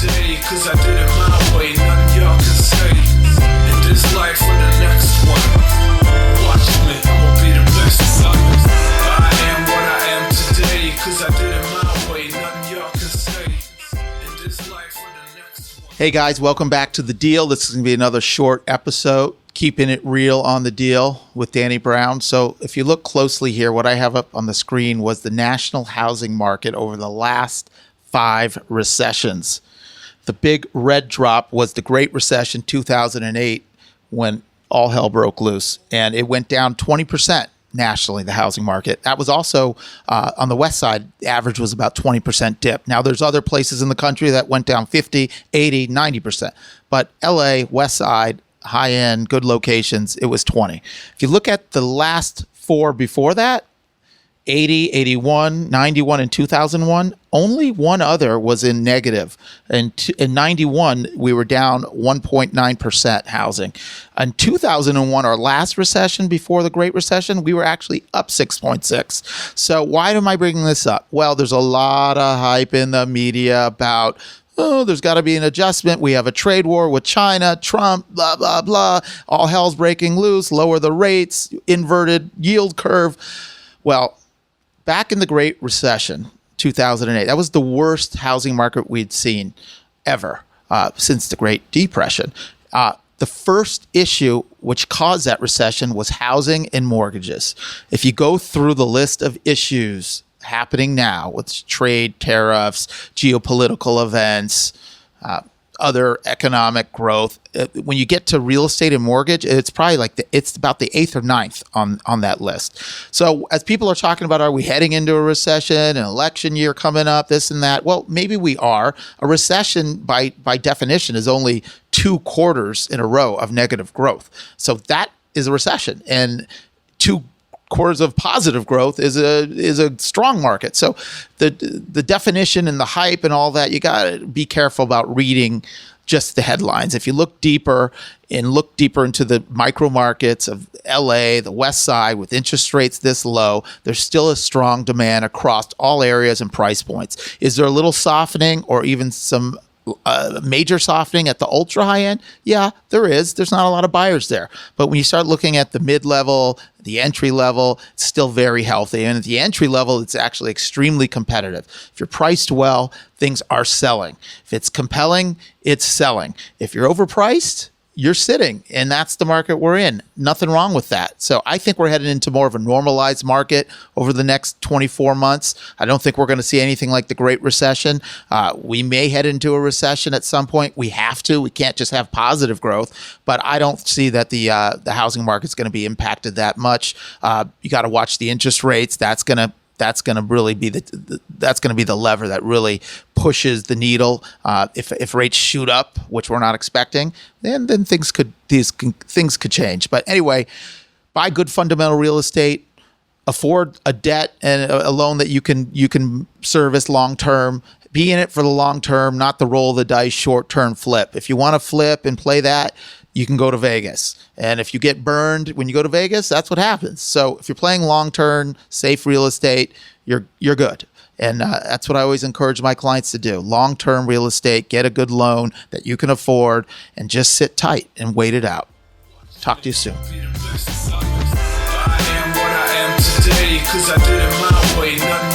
today, cause I did it my way. Nothing y'all can say in this life or the next one. Watch me, I'ma be the best. I am what I am today, cause I did it my way. Nothing y'all can say in this life or the next one. Hey guys, welcome back to The Deal. This is going to be another short episode, keeping it real on The Deal with Danny Brown. So if you look closely here, what I have up on the screen was the national housing market over the last 5 recessions. The big red drop was the Great Recession 2008 when all hell broke loose, and it went down 20% nationally, the housing market. That was also on the west side, the average was about 20% dip. Now there's other places in the country that went down 50, 80, 90%. But LA, west side, high end, good locations, it was 20. If you look at the last 4 before that, 80, 81, 91, and 2001, only one other was in negative. In 91, we were down 1.9% housing. In 2001, our last recession before the Great Recession, we were actually up 6.6. So why am I bringing this up? Well, there's a lot of hype in the media about, oh, there's got to be an adjustment. We have a trade war with China, Trump, blah, blah, blah. All hell's breaking loose, lower the rates, inverted yield curve. Well, back in the Great Recession, 2008, that was the worst housing market we'd seen ever since the Great Depression. The first issue which caused that recession was housing and mortgages. If you go through the list of issues happening now with trade, tariffs, geopolitical events, other economic growth, when you get to real estate and mortgage, it's probably it's about the 8th or 9th on that list. So as people are talking about, are we heading into a recession, an election year coming up, this and that? Well, maybe we are. A recession by definition is only 2 quarters in a row of negative growth. So that is a recession, and 2 quarters of positive growth is a strong market. So the definition and the hype and all that, you got to be careful about reading just the headlines. If you look deeper into the micro markets of LA, the West Side, with interest rates this low, there's still a strong demand across all areas and price points. Is there a little softening or even some major softening at the ultra high end? Yeah, there is. There's not a lot of buyers there. But when you start looking at the mid-level, the entry level, it's still very healthy. And at the entry level, it's actually extremely competitive. If you're priced well, things are selling. If it's compelling, it's selling. If you're overpriced, you're sitting, and that's the market we're in. Nothing wrong with that. So I think we're headed into more of a normalized market over the next 24 months. I don't think we're going to see anything like the Great Recession. We may head into a recession at some point. We have to. We can't just have positive growth. But I don't see that the housing market's going to be impacted that much. You got to watch the interest rates. That's going to really be the lever that really pushes the needle. If rates shoot up, which we're not expecting, then things could change. But anyway, buy good fundamental real estate, afford a debt and a loan that you can service long term. Be in it for the long term, not the roll of the dice short term flip. If you want to flip and play that, you can go to Vegas. And if you get burned when you go to Vegas, that's what happens. So if you're playing long-term, safe real estate, you're good. And that's what I always encourage my clients to do. Long-term real estate, get a good loan that you can afford, and just sit tight and wait it out. Talk to you soon. I am what I am today, cause I did it my way.